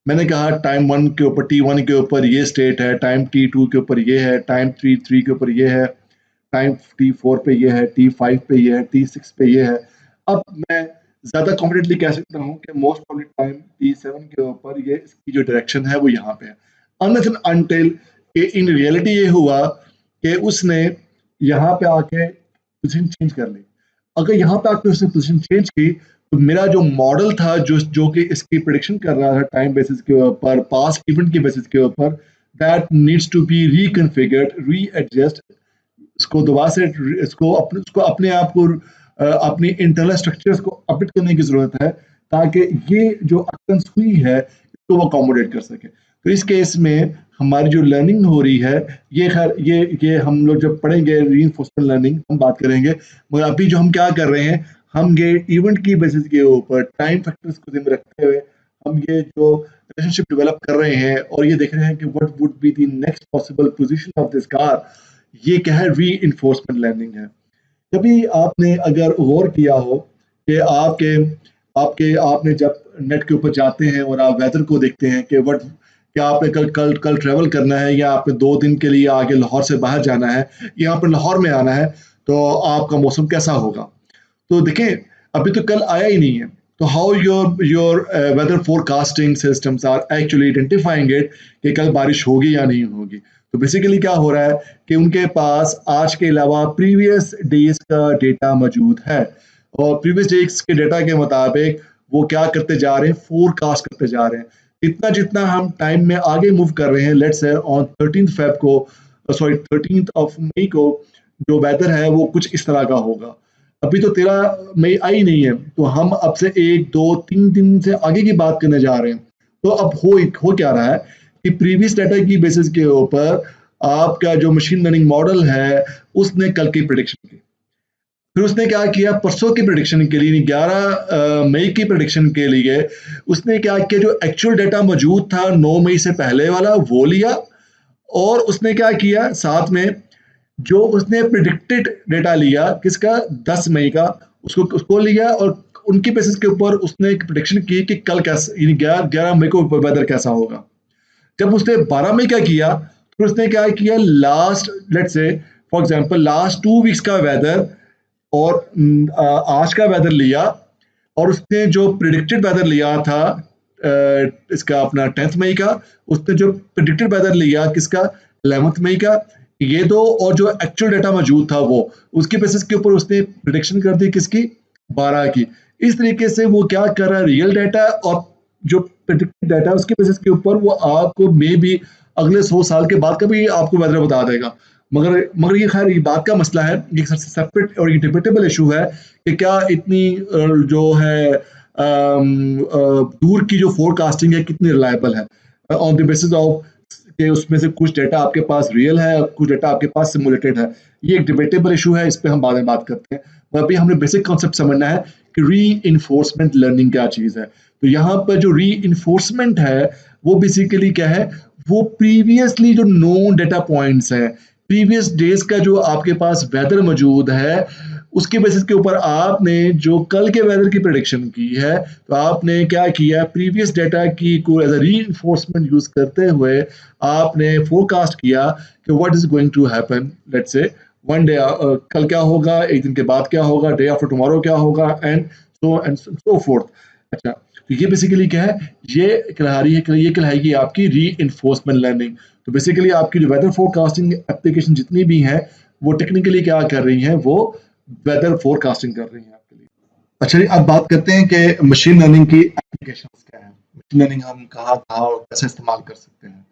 मैंने कहा टाइम 1 के ऊपर, T1 के ऊपर ये स्टेट है, टाइम T2 के ऊपर ये है, टाइम T3 के ऊपर ये है, टाइम T4 पे ये है, T5 पे ये है, T6 पे ये है। अब मैं ज्यादा कॉन्फिडेंटली कह सकता हूँ कि मोस्ट प्रॉब्ली टाइम T7 के ऊपर ये इसकी जो डायरेक्शन है वो यहाँ पे है। Unless and until in reality ये हुआ कि उसने यहाँ पे आके पोजीशन चेंज कर ली। अगर यहाँ पे आके उसने पोजीशन चेंज की तो मेरा जो मॉडल था जो कि इसकी प्रेडिक्शन कर रहा था टाइम बेसिस के ऊपर, पास्ट इवेंट के बेसिस के ऊपर, that needs to be reconfigured, readjust. इसको दोबारा से उसको अपने आप को अपनी इंटरनल स्ट्रक्चर्स को अपडेट करने की जरूरत है ताकि ये जो अकरेंस हुई है इसको वो अकोमोडेट कर सके। तो इस केस में हमारी जो लर्निंग हो रही है, ये खैर ये हम लोग जब पढ़ेंगे रीइंफोर्समेंट लर्निंग हम बात करेंगे, मगर अभी जो हम क्या कर रहे हैं, हम ये इवेंट की बेसिस के ऊपर टाइम फैक्टर्स को ध्यान में रखते हुए हम ये जो रिलेशनशिप डेवलप कर रहे हैं और ये देख रहे हैं कि what would be the next possible position of this car, ये क्या है, रीइंफोर्समेंट लर्निंग है। कभी आपने अगर गौर किया हो कि आपके आपके आपने जब नेट के ऊपर जाते हैं और आप वेदर को देखते हैं कि व्हाट, क्या आपने कल कल कल ट्रैवल करना है या आपने 2 दिन के लिए आगे लाहौर से बाहर जाना है या आपने लाहौर में आना है, तो आपका मौसम कैसा होगा? तो देखें, अभी तो कल आया ही नहीं है, तो how your weather forecasting systems are actually identifying it कि कल बारिश होगी या नहीं होगी। तो बेसिकली क्या हो रहा है कि उनके पास आज के अलावा प्रीवियस डेज का डेटा मौजूद है और प्रीवियस डेज के डेटा के मुताबिक वो क्या करते जा रहे हैं, फोरकास्ट करते जा रहे हैं। इतना जितना हम टाइम में आगे मूव कर रहे हैं, लेट्स से ऑन 13 फेब को, सॉरी 13 ऑफ मई को जो वेदर है वो कुछ इस तरह का होगा। अभी तो 13 मई आई नहीं है, तो हम अब से 1 2 3 दिन से आगे की बात करने जा रहे हैं। तो अब हो क्या रहा है कि प्रीवियस डाटा की बेसिस के ऊपर आपका जो मशीन लर्निंग मॉडल है उसने कल की प्रेडिक्शन की, फिर उसने क्या किया परसों की प्रेडिक्शन के लिए, 11 मई की प्रेडिक्शन के लिए उसने क्या किया, जो एक्चुअल डाटा मौजूद था 9 मई से पहले वाला वो लिया, और उसने क्या किया साथ में जो उसने प्रिडिक्टेड डेटा लिया किसका, 10 मई का, उसको लिया और उनकी बेसिस के ऊपर उसने एक प्रेडिक्शन की कि कल कैसा, यानी 11 मई को वेदर कैसा होगा। जब उसने 12 मई क्या किया, फिर उसने क्या किया, last let's say for example last 2 weeks का वेदर और आज का वेदर लिया, और उसने जो प्रिडिक्टेड वेदर लिया था इसका अपना 10th मई का, उसने जो प्रिडिक्टेड वेदर लिया किसका, 11th मई का, ये दो, और जो एक्चुअल डेटा मौजूद था वो उसकी बेसिस के ऊपर उसने प्रिडिक्शन कर दी किसकी, 12 की। इस तरीके से वो क्या कर रहा है, रियल डाटा और जो प्रिडिक्टेड डाटा उसके बेसिस के ऊपर वो आपको मे बी अगले 100 साल के बाद का भी आपको वेदर बता देगा। मगर ये खैर ये बात का मसला है, ये सबसे सेपरेट और ये डिबेटेबल इशू है कि क्या इतनी जो है दूर की जो फोरकास्टिंग है कितनी रिलायबल है ऑन द बेसिस ऑफ कि उसमें से कुछ डेटा आपके पास रियल है और कुछ डेटा आपके पास सिमुलेटेड है। ये एक डिबेटेबल इशू है, इस पे हम बाद में बात करते हैं। और अभी हमने बेसिक कॉन्सेप्ट समझना है कि री-इन्फोर्समेंट लर्निंग क्या चीज़ है। तो यहाँ पर जो री-इन्फोर्समेंट है वो बेसिकली क्या है, वो प्रीवियसली जो नोन डेटा पॉइंट्स है, प्रीवियस डेज का जो आपके पास वेदर मौजूद है, उसके बेसिस के ऊपर आपने जो कल के वेदर की प्रेडिक्शन की है, तो आपने क्या किया, प्रीवियस डेटा की को एज अ रीइंफोर्समेंट यूज करते हुए आपने फोरकास्ट किया कि what is going to happen, let's say one day, कल क्या होगा, एक दिन के बाद क्या होगा, डे आफ्टर टुमारो क्या होगा, एंड सो फोर्थ। अच्छा, तो ये बेसिकली क्या है, ये कहलाएगी आपकी रीइंफोर्समेंट लर्निंग। तो बेसिकली आपकी जो वेदर फोरकास्टिंग एप्लीकेशन जितनी भी हैं वो टेक्निकली क्या कर रही हैं, वो वेदर फोरकास्टिंग कर रही हैं आपके लिए। अच्छा जी, अब बात करते हैं कि मशीन लर्निंग की एप्लीकेशंस क्या है, मशीन लर्निंग हम कहाँ और कैसे इस्तेमाल कर सकते हैं।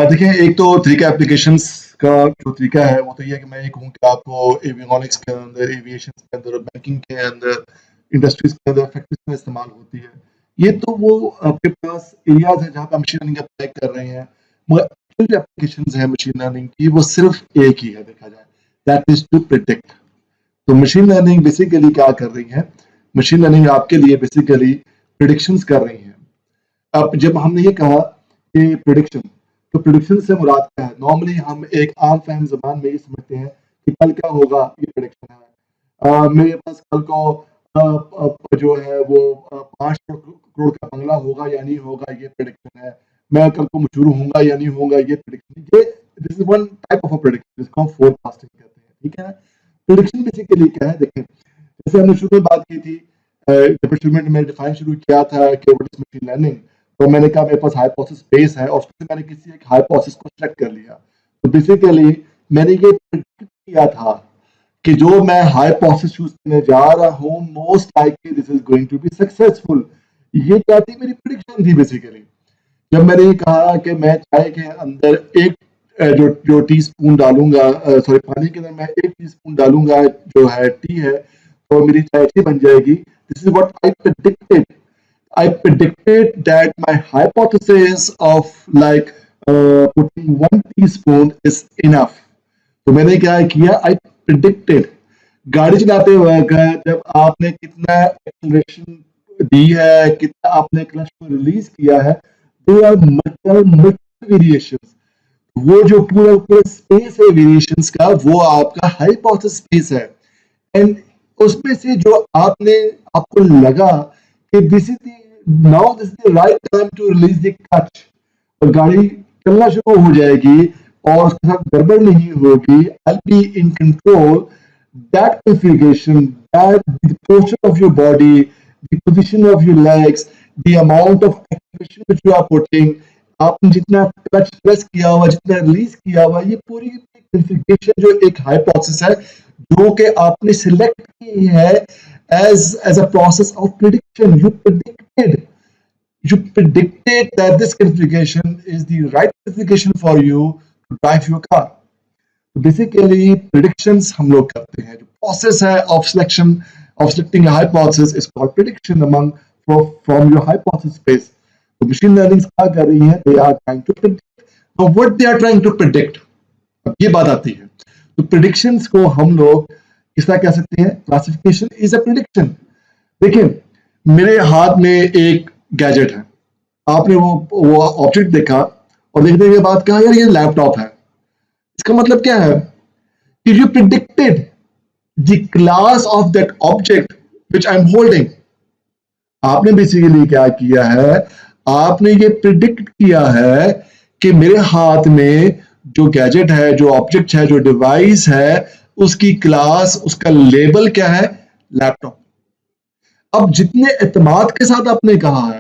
देखिए, एक तो तरीका एप्लीकेशंस का जो तरीका है वो तो ये है कि मैं ये कहूँ कि आपको एवियोनिक्स के अंदर, एविएशन के अंदर, बैंकिंग के अंदर, इंडस्ट्रीज के अंदर, फैक्ट्रीज में इस्तेमाल होती है। ये तो वो आपके पास एरियाज है जहाँ पे मशीन लर्निंग अप्लाई कर रहे हैं, मगर एक्चुअल जो एप्लीकेशंस है मशीन लर्निंग की वो सिर्फ एक ही है देखा जाए, दैट इज टू प्रिडिक्ट। तो मशीन लर्निंग बेसिकली क्या कर रही है, मशीन लर्निंग आपके लिए बेसिकली प्रिडिक्शंस कर रही है। अब जब हमने ये कहा कि प्रिडिक्शन, तो प्रिडिक्शन से मुराद क्या है, नॉर्मली हम एक आम फहम जबान में ये समझते हैं कि कल क्या होगा, ये प्रिडिक्शन है। मेरे पास कल को जो है वो 5 करोड़ का बंगला होगा या नहीं होगा, ये प्रिडिक्शन है। मैं कल को मशहूर होऊंगा या नहीं होगा, ये प्रिडिक्शन। ये this is one type of a prediction जिसको हम फोरकास्टिंग कहते हैं, ठीक है। प्रिडिक्शन बेसिकली क्या है, देखें जैसे हमने शुरू में बात की थी, जब शुरू में मैंने डिफाइन शुरू किया था कि व्हाट इज मशीन लर्निंग, तो मैंने कहा मेरे पास हाइपोथेसिस बेस है और उसमें मैंने किसी एक हाइपोथेसिस को सिलेक्ट कर लिया। तो बेसिकली मैंने ये प्रिडिक्ट किया था कि जो मैं हाइपोथेसिस चूज करने जा रहा हूँ most likely this is going to be successful. ये क्या थी, मेरी प्रिडिक्शन थी बेसिकली। जब मैंने ये कहा कि मैं चाय के अंदर एक जो टी स्पून डालूंगा, सॉरी पानी के अंदर मैं 1 टीस्पून डालूंगा जो है टी है, तो मेरी चाय अच्छी बन जाएगी। This is what I predicted. I predicted that my hypothesis of like putting 1 teaspoon is enough. तो मैंने क्या किया, आई प्रिडिक्टेड। गाड़ी चलाते वक्त जब आपने कितना एक्सीलरेशन दी है, कितना आपने क्लच को रिलीज किया है, दे आर मल्टीपल वेरिएशंस। वो जो पूरा पूरा स्पेस है वेरिएशंस का, वो आपका हाइपोथेसिस स्पेस है। एंड उसमें से जो आपको लगा कि this is now this is the right time to release the clutch, और गाड़ी चलना शुरू हो जाएगी और उसके साथ गड़बड़ नहीं होगी, I'll be in control, that configuration, that the posture of your body, the position of your legs, the amount of activation which you are putting, आपने जितना क्लच प्रेस किया हुआ, जितना रिलीज किया हुआ, ये पूरी कॉन्फ़िगरेशन जो एक हाइपोथेसिस है जो कि आपने सिलेक्ट की है as a process of prediction. You predicted that this configuration is the right configuration for you to drive your car. So basically predictions हम लोग करते हैं। जो process है of selecting a hypothesis is called prediction from your hypothesis space. तो machine learning क्या कर रही है? They are trying to predict. Now what they are trying to predict? अब ये बात आती है। तो predictions को हम लोग किस तरह कह सकते हैं? Classification is a prediction. देखिए, मेरे हाथ में एक गैजेट है, आपने वो ऑब्जेक्ट देखा और देखने के बाद कहा यार ये लैपटॉप है। इसका मतलब क्या है कि you predicted the class of that object which I am holding. आपने बेसिकली क्या किया है, आपने ये प्रिडिक्ट किया है कि मेरे हाथ में जो गैजेट है, जो ऑब्जेक्ट है, जो डिवाइस है, उसकी क्लास, उसका लेबल क्या है? लैपटॉप। अब जितने एतमाद के साथ आपने कहा है,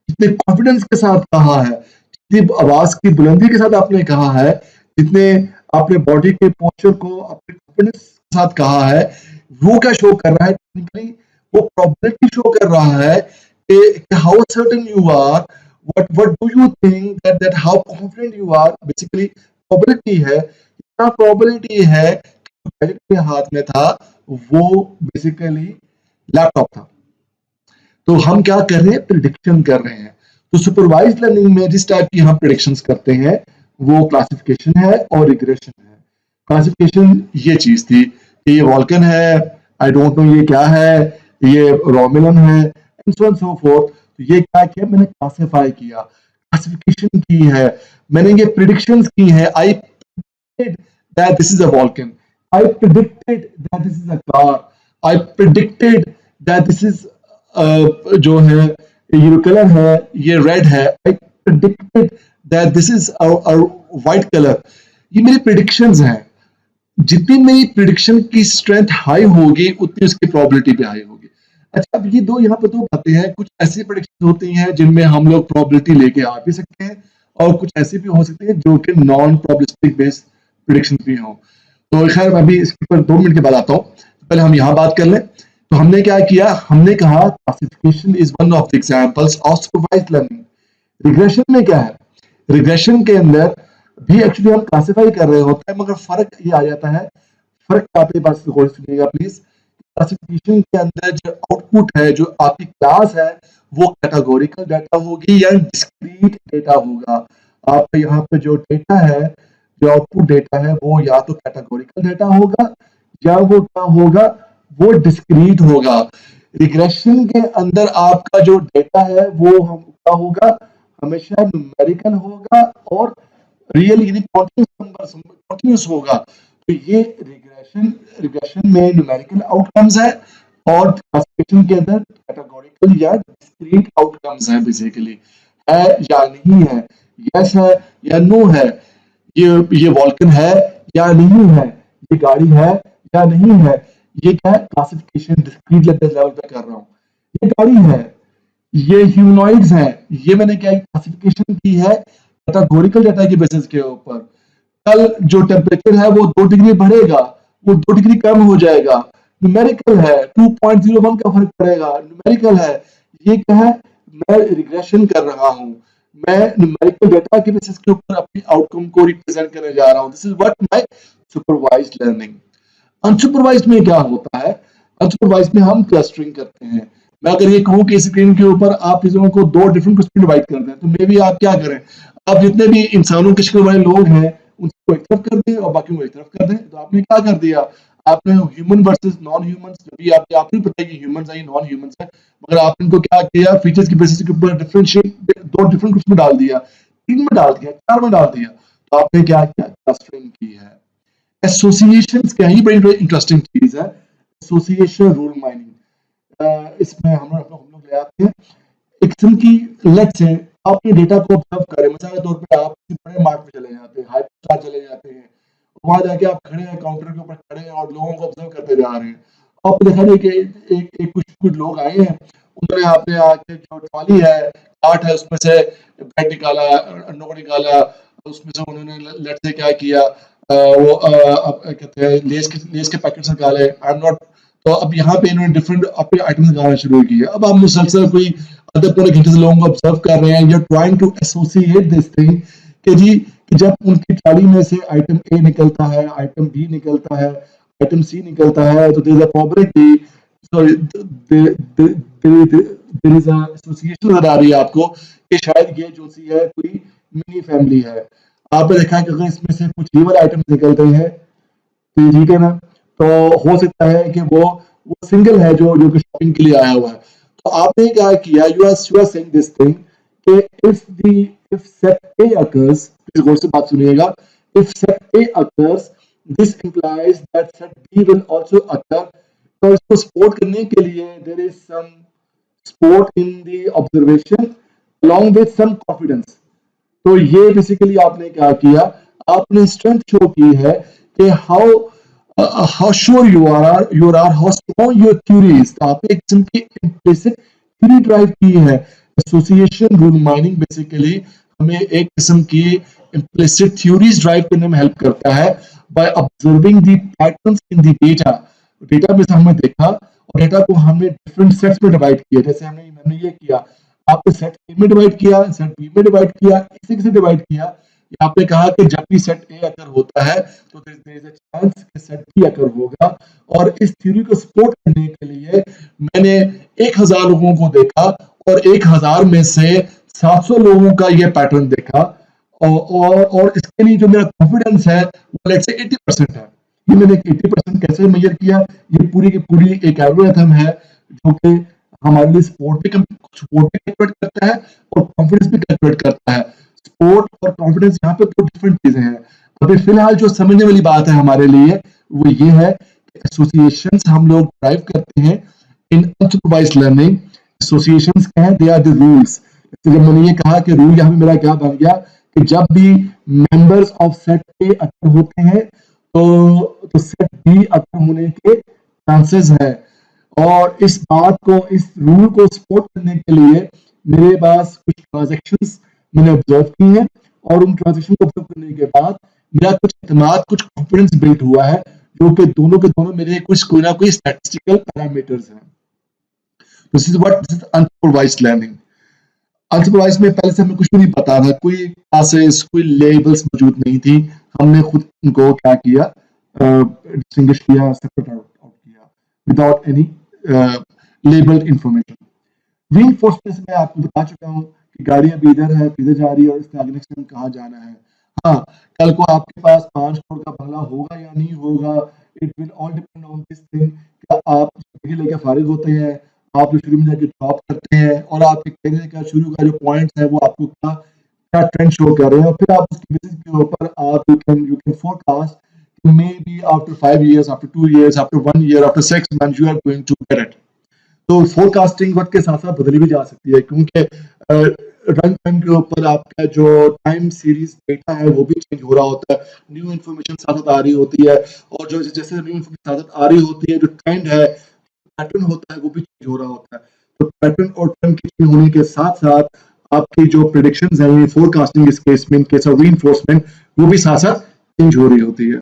जितने कॉन्फिडेंस के साथ कहा है, जितनी आवाज की बुलंदी के साथ आपने कहा है, जितने आपने बॉडी के पोस्चर को अपने कॉन्फिडेंस के साथ कहा है, वो क्या शो कर रहा है? टेक्निकली वो प्रोबेबिलिटी शो कर रहा है कि how certain you are, what do you think that how confident you are. Basically probability है, इतना प्रोबेबिलिटी है कि गैजेट के हाथ में था वो बेसिकली लैपटॉप था। तो हम क्या कर रहे हैं? प्रिडिक्शन कर रहे हैं। तो सुपरवाइज्ड लर्निंग में जिस टाइप की हम प्रिडिक्शंस करते हैं वो क्लासिफिकेशन है और रिग्रेशन है। क्लासिफिकेशन ये चीज थी कि ये वॉल्कन है, आई डोंट नो ये क्या है, ये रोमिलन है, and so on so fourth. तो ये क्या किया? मैंने क्लासिफाई किया, क्लासिफिकेशन की है, मैंने ये प्रिडिक्शंस की है। I predicted that this is a volcano, I predicted that this is a car, I predicted that this is जो है ये जो कलर है ये रेड है, I predicted that this is a white colour. ये मेरी प्रिडिक्शंस हैं। जितनी मेरी प्रिडिक्शन की स्ट्रेंथ हाई होगी उतनी उसकी प्रोबेबिलिटी भी हाई होगी। अच्छा, अब ये यहाँ पे दो बातें हैं। कुछ ऐसी प्रिडिक्शन होती हैं जिनमें हम लोग प्रोबेबिलिटी लेके आ भी सकते हैं, और कुछ ऐसी भी हो सकती है जो कि नॉन प्रोबेबिलिस्टिक बेस्ड प्रिडिक्शन भी हो। तो खैर मैं अभी इसके ऊपर 2 मिनट के बाद आता हूँ, पहले हम यहाँ बात कर लें। तो हमने क्या किया? हमने कहा classification is one of the examples of supervised learning. Regression में क्या है? रिग्रेशन के अंदर भी एक्चुअली हम क्लासिफाई कर रहे होते हैं, मगर फर्क ये आ जाता है। फर्क आते बात गौर से सुनिएगा प्लीज। क्लासिफिकेशन के अंदर जो आउटपुट है, जो आपकी क्लास है, वो कैटेगोरिकल डाटा होगी या डिस्क्रीट डेटा होगा। आपका यहाँ पे जो डेटा है, जो आउटपुट डेटा है, वो या तो कैटेगोरिकल डेटा होगा या वो क्या होगा? वो डिस्क्रीट होगा। रिग्रेशन के अंदर आपका जो डेटा है वो क्या होगा? हमेशा न्यूमेरिकल होगा और रियल यानी कंटीन्यूअस होगा। तो ये रिग्रेशन में न्यूमेरिकल आउटकम्स है और क्लासिफिकेशन के अंदर कैटेगोरिकल या डिस्क्रीट आउटकम्स है। बेसिकली है या नहीं है, यस है या नो है, ये वॉल्कन है या नहीं है, ये गाड़ी है या नहीं है। ये क्या है? क्लासिफिकेशन डिस्क्रीट लेवल पे कर रहा हूँ। ये गाड़ी है, ये ह्यूमनॉइड्स हैं, ये मैंने क्या क्लासिफिकेशन की है कैटेगोरिकल डाटा के बेसिस के ऊपर। कल जो टेम्परेचर है वो 2 डिग्री बढ़ेगा, वो 2 डिग्री कम हो जाएगा, न्यूमेरिकल है, 2.01 का फर्क पड़ेगा, न्यूमेरिकल है। ये क्या है? मैं रिग्रेशन कर रहा हूँ, मैं न्यूमेरिकल डाटा के बेसिस के ऊपर अपनी आउटकम को रिप्रेजेंट करने जा रहा हूँ। This is what my supervised learning. Unsupervised में क्या होता है? अनसुपरवाइज्ड में हम क्लस्टरिंग करते हैं। मैं अगर ये कहूँ कि स्क्रीन के ऊपर आप चीजों को 2 डिफरेंट ग्रुप्स में डिवाइड कर दें, तो मे बी आप क्या करें, आप जितने भी इंसानों की शक्ल वाले लोग हैं उनको एक तरफ कर दें और बाकी को एक तरफ कर दें। तो आपने क्या कर दिया, आपने ह्यूमन वर्सेस नॉन ह्यूमंस, जबकि आपको पता है कि ह्यूमंस है नॉन ह्यूमंस है, मगर आपने इनको क्या किया, फीचर्स की बेसिस के ऊपर डिफरेंशिएट 2 डिफरेंट ग्रुप्स में डाल दिया, 3 में डाल दिया, 4 में डाल दिया। तो आपने क्या किया, क्लस्टरिंग की है। एसोसिएशंस क्या है, ये बड़ी इंटरेस्टिंग चीज है, एसोसिएशन रूल माइनिंग। इसमें हम लोग ले आते हैं एक किस्म की, लेट्स से आप अपने डेटा को ऑब्जर्व करें, मिसाल के तौर पे आप किसी बड़े मार्ट में चले जाते हैं, हाइपर स्टार चले जाते हैं, वहां जाके आप खड़े हैं, काउंटर के ऊपर खड़े हैं और लोगों को ऑब्जर्व करते जा रहे हैं। आपको देखा नहीं कि एक कुछ लोग आए हैं, उन्होंने आपने आके जो ट्रॉली है, कार्ट है, उसमें से ब्रेड निकाला, अंडों को निकाला, उसमें से उन्होंने लेट्स से क्या किया, कहते हैं लेस के पैकेट्स निकाले। आई एम नॉट, तो अब यहाँ पे इन्होंने डिफरेंट अपने आइटम्स निकालना शुरू किए। अब आप मुसलसल कोई आधे पौने घंटे से लोगों को ऑब्जर्व कर रहे हैं, you are trying to associate this thing कि जी कि जब उनकी ट्रॉली में से आइटम ए निकलता है, आइटम बी निकलता है, आइटम सी निकलता है, तो there is a probability, sorry there is a association नजर आ रही है आपको कि शायद ये जो सी है कोई मिनी फैमिली है। आपने देखा कि अगर इसमें से कुछ ये वाले आइटम्स निकलते हैं, तो ठीक है ना, तो हो सकता है कि वो सिंगल है जो कि शॉपिंग के लिए आया हुआ है। तो आपने क्या किया, you are saying this thing कि इफ सेट ए अकर्स, गौर से बात सुनिएगा, if set A occurs this implies that set B will also occur. तो इसको सपोर्ट करने के लिए there is some support in the observation along with some confidence। तो ये बेसिकली आपने क्या किया, आपने स्ट्रेंथ शो की है कि how sure you are, how strong your theory is। तो आपने एक किस्म की implicit theory ड्राइव की है। एसोसिएशन रूल माइनिंग बेसिकली हमें एक किस्म की implicit theories ड्राइव करने में हेल्प करता है by observing the patterns in the data। Data में से हमने देखा और डेटा को हमने डिफरेंट सेट्स में डिवाइड किया, जैसे हमने ये किया, आपने सेट ए में डिवाइड किया, सेट बी में डिवाइड किया, इसी से डिवाइड किया। आपने कहा कि जब भी सेट ए अगर होता है तो देयर इज अ चांस कि सेट बी अगर होगा। और इस थ्योरी को सपोर्ट करने के लिए मैंने 1000 लोगों को देखा और 1000 में से 700 लोगों का ये पैटर्न देखा, और इसके लिए जो मेरा कॉन्फिडेंस है वो लेट्स से 80% है। ये मैंने 80% कैसे मेजर किया, ये पूरी की पूरी एक एल्गोरिथम है जो कि हमारे लिए सपोर्ट भी कैलकुलेट करता है और कॉन्फिडेंस भी कैलकुलेट करता है। सपोर्ट और कॉन्फिडेंस यहाँ पे 2 डिफरेंट चीजें हैं। अभी फिलहाल जो समझने वाली बात है हमारे लिए वो ये है कि एसोसिएशंस हम लोग ड्राइव करते हैं इन अनसुपरवाइज्ड लर्निंग। एसोसिएशंस क्या है, दे आर द रूल्स। जब मैंने ये कहा कि रूल यहाँ पे मेरा क्या बन गया कि जब भी मेंबर्स ऑफ सेट ए अकर होते हैं तो सेट बी अकर होने के चांसेस है। और इस बात को, इस रूल को सपोर्ट करने के लिए मेरे पास कुछ ट्रांजैक्शंस मैंने ऑब्जर्व की है और उन ट्रांजैक्शन को ऑब्जर्व करने के बाद मेरा कुछ इत्मीनान, कुछ कॉन्फिडेंस बिल्ड हुआ है जो कि दोनों के दोनों मेरे कोई ना कोई स्टैटिस्टिकल पैरामीटर्स हैं। This is unsupervised learning. Unsupervised में पहले से हमें कुछ भी नहीं पता था, कोई क्लासेस, कोई लेबल्स मौजूद नहीं थी, हमने खुद उनको क्या किया, डिस्टिंग्विश किया, सेपरेट आउट किया without any labelled information. Reinforcement में आपको बता चुका हूँ कि गाड़ी अभी इधर है, इधर जा रही है और इसके आगे नेक्स्ट टाइम कहाँ जाना है। हाँ, कल को आपके पास 5 करोड़ का बंगला होगा या नहीं होगा, it will all depend on this thing. क्या आप डिग्री लेके फारिग होते हैं, आप जो शुरू में जाके जॉब करते हैं और आपके करियर का शुरू का जो पॉइंट है वो आपको क्या क्या ट्रेंड शो कर रहे हैं, और फिर आप उसकी बेसिस के ऊपर आप you can forecast maybe after 5 years, after 2 years, after 1 year, after 6 months you are going to get it। तो फोरकास्टिंग वक्त के साथ साथ बदली भी जा सकती है क्योंकि रन टाइम के ऊपर आपका जो टाइम सीरीज डेटा है वो भी चेंज हो रहा होता है, न्यू इन्फॉर्मेशन साथ साथ आ रही होती है, और जो जैसे न्यू इन्फॉर्मेशन साथ साथ आ रही होती है, जो ट्रेंड है, पैटर्न होता है, वो भी चेंज हो रहा होता है। तो पैटर्न और ट्रेंड के चेंज होने के साथ साथ आपकी जो प्रेडिक्शंस हैं, फोरकास्टिंग इस केस में, इन केस ऑफ रीइंफोर्समेंट, वो भी साथ साथ चेंज हो रही होती है।